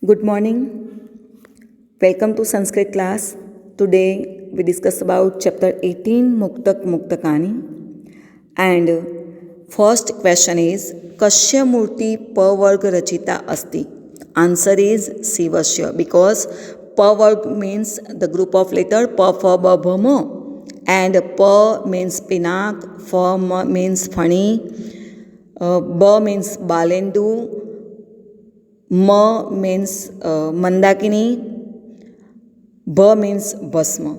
Good morning. Welcome to Sanskrit class. Today we discuss about chapter 18 Muktak Muktakani. And first question is Kashya Murti Pavarg Rachita Asti. Answer is Sivasya because Pavarg means the group of letter Pa Fa Ba Bha Ma, and Pa means Pinak, Fa means funny, Ba means Balendu, Ma means Mandakini, Ba means Bhasma,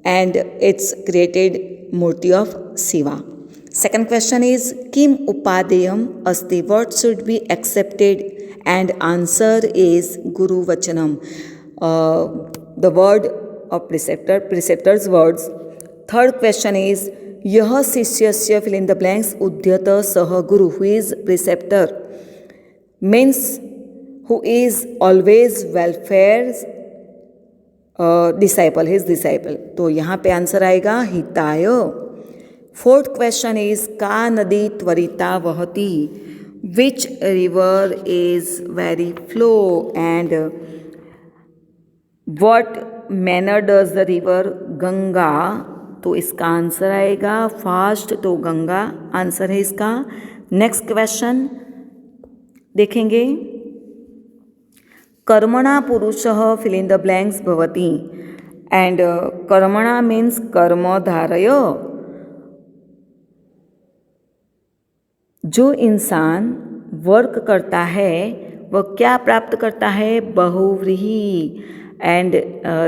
and it's created Murti of Shiva. Second question is Kim Upadeyam Asti. What should be accepted? And answer is Guru Vachanam. The word of preceptor's words. Third question is Yah Sishyasya fill in the blanks Udyata Saha Guru. Who is preceptor? Means who is always welfare's disciple, his disciple. तो यहाँ पे answer आएगा हिताय. Fourth question is का नदी त्वरिता वहती. Which river is very flow and what manner does the river. Ganga, तो इसका आंसर आएगा फास्ट, तो गंगा आंसर है इसका. नेक्स्ट क्वेश्चन देखेंगे कर्मणा पुरुषः फिल इन द ब्लैंक्स भवति. एंड कर्मणा मीन्स कर्म धारय. जो इंसान वर्क करता है वह क्या प्राप्त करता है? Bahuvrihi. And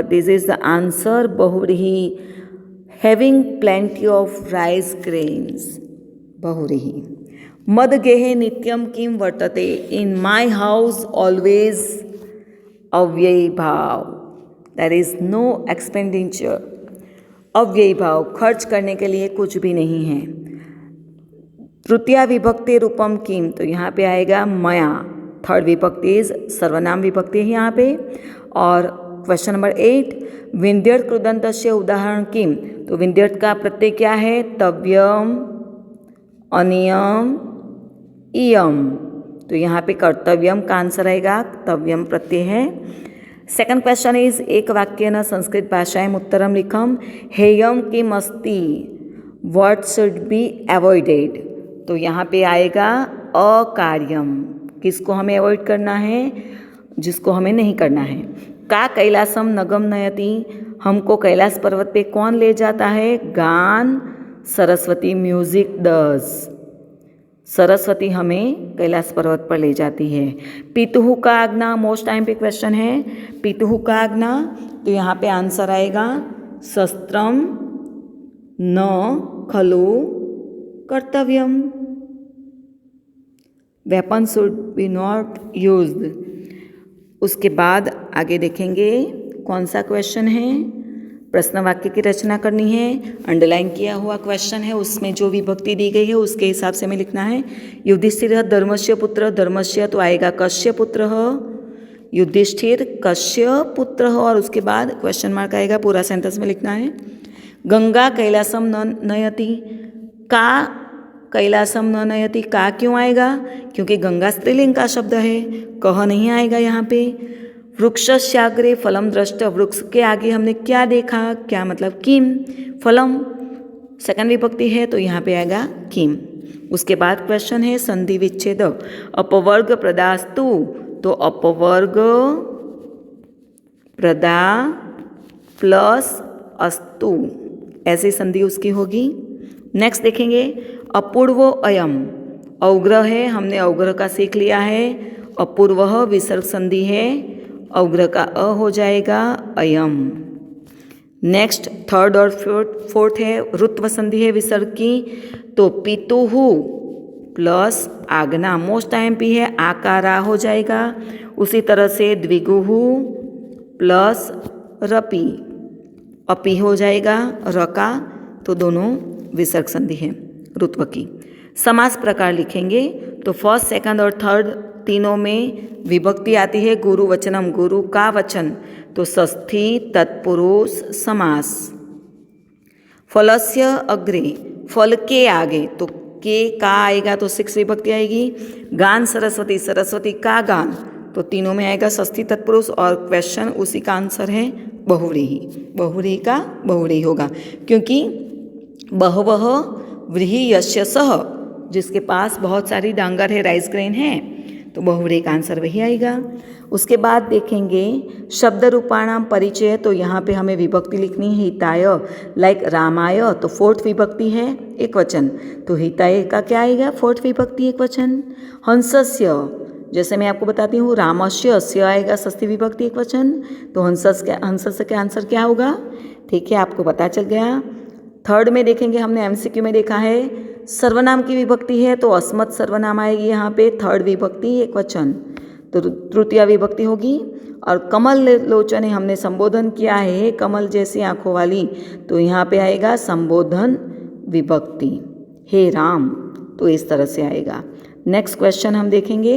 this is the answer bahuvrihi. Having plenty of rice grains, bahuvrihi. मद गेहे नित्यम किम वर्तते. इन my house always avyayibhava. There is no expenditure. Avyayibhava, खर्च करने के लिए कुछ भी नहीं है. तृतीया विभक्ति रूपम किम, तो यहाँ पे आएगा मया. थर्ड विभक्ति इज सर्वनाम विभक्ति है यहाँ पे. और क्वेश्चन नंबर 8 विन्द्यर्थ कृदंतस्य उदाहरण किम. तो विन्द्यर्थ का प्रत्यय क्या है? तव्यम, अनियम, इयम. तो यहाँ पे कर्तव्यम का आंसर आएगा. तव्यम प्रत्यय है. सेकंड क्वेश्चन इज एक वाक्य न संस्कृत भाषाएं उत्तरम लिखम. हेयम किम अस्ति. What should be avoided. तो यहाँ पे आएगा अकार्यम. किसको हमें अवॉइड करना है? जिसको हमें नहीं करना है. का कैलासम नगम नयति. हमको कैलाश पर्वत पे कौन ले जाता है? गान सरस्वती म्यूजिक डज. सरस्वती हमें कैलाश पर्वत पर ले जाती है. पितुहु का आज्ञा, मोस्ट टाइम पे क्वेश्चन है. पितुहु का आज्ञा, तो यहाँ पे आंसर आएगा शस्त्रम न खलु कर्तव्यम. Weapon should be not used. उसके बाद आगे देखेंगे कौन सा क्वेश्चन है. प्रश्न वाक्य की रचना करनी है. अंडरलाइन किया हुआ क्वेश्चन है, उसमें जो विभक्ति दी गई है उसके हिसाब से हमें लिखना है. युधिष्ठिर धर्मस्य पुत्र. धर्मस्य तो आएगा कश्य पुत्र. युधिष्ठिर कश्य पुत्र. और उसके बाद क्वेश्चन मार्क आएगा. पूरा सेंटेंस में लिखना है. गंगा कैलासम न नयति. का कैलासम न नयति. का क्यों आएगा? क्योंकि गंगा स्त्रीलिंग का शब्द है. कह नहीं आएगा यहाँ पे. वृक्षस्याग्रे फलम दृष्ट. वृक्ष के आगे हमने क्या देखा? क्या मतलब किम. फलम सेकंड विभक्ति है तो यहाँ पे आएगा किम. उसके बाद क्वेश्चन है संधि विच्छेद. अपवर्ग प्रदास्तु. तो अपवर्ग प्रदा प्लस अस्तु, ऐसी संधि उसकी होगी. नेक्स्ट देखेंगे अपूर्व अयम. अवग्रह है, हमने अवग्रह का सीख लिया है. अपूर्व विसर्ग संधि है, अवग्रह का अ हो जाएगा अयम. नेक्स्ट थर्ड और फोर्थ है ऋत्व संधि है विसर्ग की. तो पितुहु प्लस आज्ञा, मोस्ट टाइम पी है, आकारा हो जाएगा. उसी तरह से द्विगुहु प्लस रपी, अपी हो जाएगा रका. तो दोनों विसर्ग संधि है ऋत्व की. समास प्रकार लिखेंगे तो फर्स्ट सेकंड और थर्ड तीनों में विभक्ति आती है गुरु वचनम. गुरु का वचन तो षष्ठी तत्पुरुष समास. फलस्य अग्रे, फल के आगे तो के का आएगा तो सिक्स विभक्ति आएगी. गान सरस्वती, सरस्वती का गान तो तीनों में आएगा षष्ठी तत्पुरुष और क्वेश्चन उसी का आंसर है बहुव्रीहि। बहुव्रीहि का बहुव्रीहि होगा क्योंकि बहवः व्रीहि यस्य सः, जिसके पास बहुत सारी डांगर है, राइस ग्रेन है, तो बहुव्रीहि का आंसर वही आएगा। उसके बाद देखेंगे शब्द रूपाणाम परिचय, तो यहाँ पे हमें विभक्ति लिखनी है हिताय, लाइक रामाय तो फोर्थ विभक्ति है एक वचन, तो हिताय का क्या आएगा फोर्थ विभक्ति एक वचन। हंसस्य, जैसे मैं आपको बताती हूँ रामस्य, अस्य आएगा षष्ठी विभक्ति एक वचन, तो हंसस्य का आंसर क्या होगा, ठीक है आपको पता चल गया। थर्ड में देखेंगे, हमने एमसीक्यू में देखा है सर्वनाम की विभक्ति है तो अस्मत् सर्वनाम आएगी यहाँ पे थर्ड विभक्ति एक वचन, तो तृतीया विभक्ति होगी। और कमल लोचने हमने संबोधन किया है कमल जैसी आंखों वाली, तो यहाँ पे आएगा संबोधन विभक्ति, हे राम, तो इस तरह से आएगा। नेक्स्ट क्वेश्चन हम देखेंगे,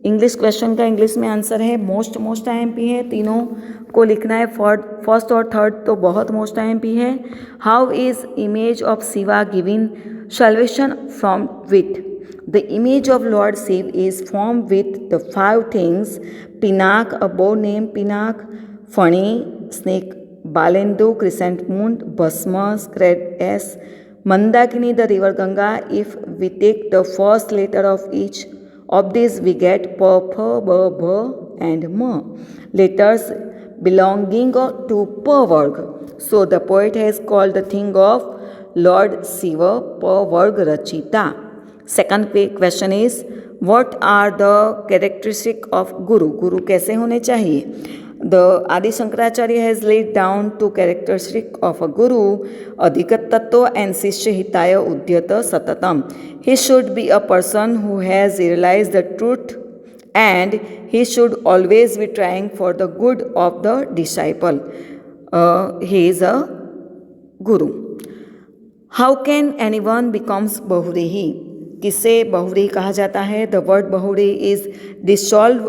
इंग्लिश क्वेश्चन का इंग्लिश में आंसर है मोस्ट आईएमपी है, तीनों को लिखना है, फर्स्ट और थर्ड तो बहुत मोस्ट आईएमपी है। How is image of Shiva given salvation from with? The image of Lord Shiv is formed with the 5 things: Pinak, a bow named Pinak, Fani, snake, Balendu, crescent moon, Bhasma, sacred ash, Mandakini, the river Ganga. If we take the first letter of each of these, we get P, P, B, B and M, letters belonging to P Varg. So the poet has called the thing of Lord Shiva Pavarg Rachita. Second question is, what are the characteristics of Guru? Guru कैसे होने चाहिए? The Adi Shankaracharya has laid down 2 characteristics of a Guru: Adhikat Tattva and Sishya Hitaya Udyata Satatam. He should be a person who has realized the truth, and he should always be trying for the good of the disciple. He is a Guru. How can any one becomes bahuvrihi? किसे बहुव्रीहि कहा जाता है? The word bahuvrihi is dissolve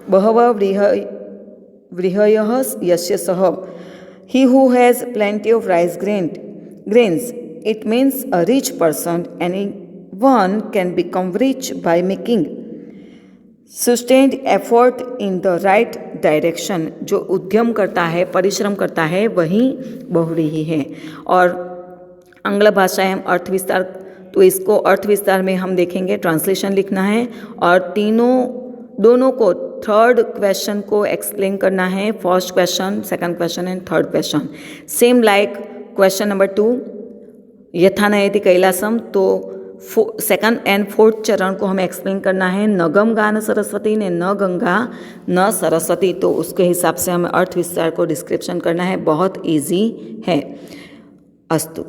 बहवः व्रीहयः यस्य सः, he who has plenty of rice grains. It means a rich person. Any one can become rich by making sustained effort in the right direction. जो उद्यम करता है, परिश्रम करता है, वही बहुव्रीहि है. और आंग्ल भाषा एवं अर्थ विस्तार, तो इसको अर्थ विस्तार में हम देखेंगे, ट्रांसलेशन लिखना है और दोनों को थर्ड क्वेश्चन को एक्सप्लेन करना है, first question, second question and third question, same like question number 2 यथा नयति कैलासम. तो सेकंड एंड फोर्थ चरण को हमें एक्सप्लेन करना है, न गम गान सरस्वती ने न गंगा न सरस्वती, तो उसके हिसाब से हमें अर्थ विस्तार को डिस्क्रिप्शन करना है, बहुत ईजी है. अस्तु.